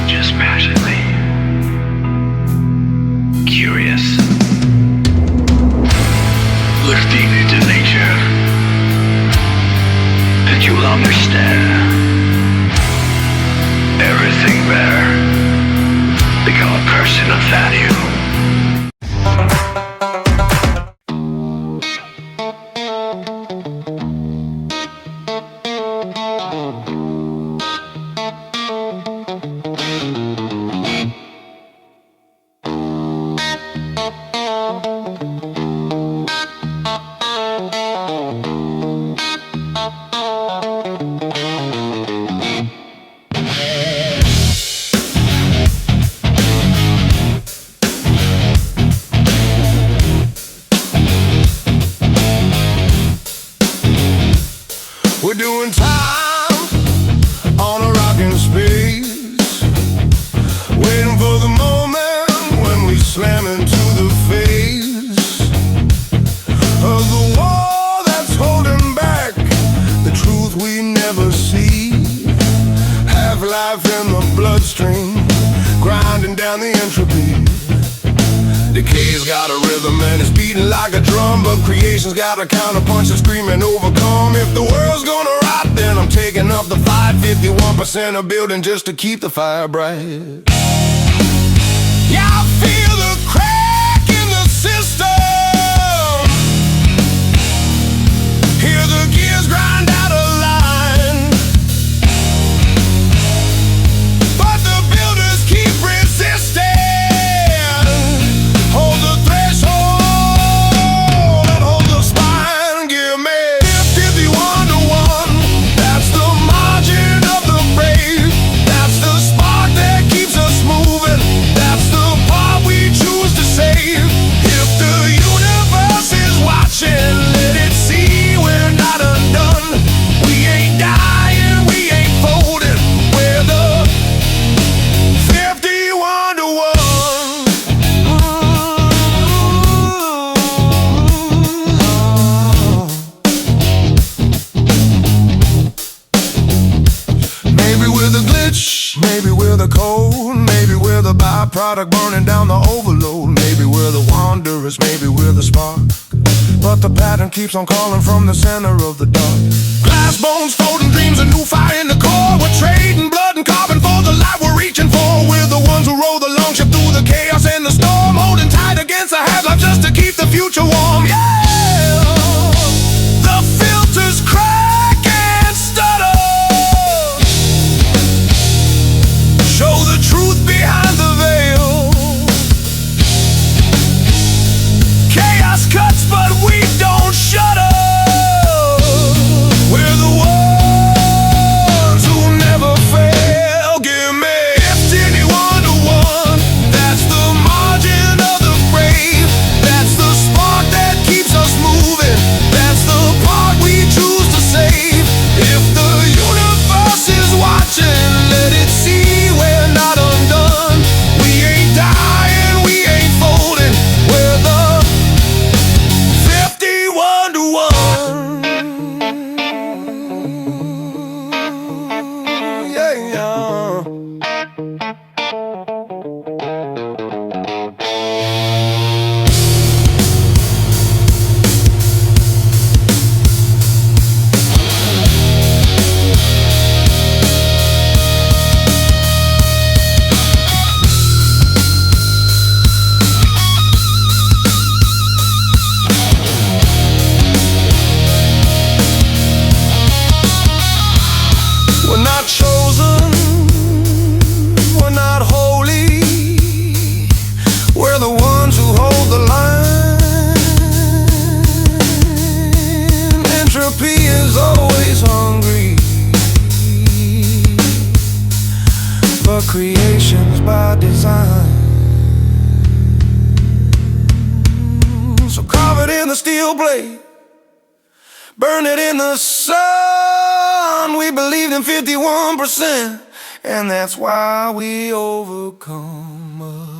Just passionately curious, lifting into nature, and you'll understand everything better. Become a person of value. We're doing time on a rocking space, waiting for the moment when we slam into the face of the wall that's holding back the truth we never see. Have life in the bloodstream, grinding down the entropy. Decay's got a rhythm and it's beating like a drum, but creation's got a counterpunch to scream and overcome. If the world's gonna rot, then I'm taking up the fight. 51% of building just to keep the fire bright. Yeah, I feel the crack in the system, hear the gears grind out of line, but the builders keep resisting. Maybe we're the code, maybe we're the byproduct burning down the overload. Maybe we're the wanderers, maybe we're the spark, but the pattern keeps on calling from the center of the dark. Glass bones, folding dreams, a new fire in the core. We're trading blood and carbon for the light we're reaching for. We're the ones who row the longship through the chaos and the storm, holding tight against the half-life just to keep the future warm. Yeah, the filters crack and stutter, show the truth behind the veil. Chaos cuts, but we don't shudder. We're the ones who never fail. Give me 51 to 1. That's the margin of the brave. That's the spark that keeps us moving. That's the part we choose to save. If the universe is watching, let it see we're not undone. We ain't dying, we ain't folding. We're the 51 to 1. Yeah, yeah. We're not chosen, we're not holy. We're the ones who hold the line. Entropy is always hungry, but creation's by design. So carve it in the steel blade, burn it in the sun. We believed in 51%, and that's why we overcome.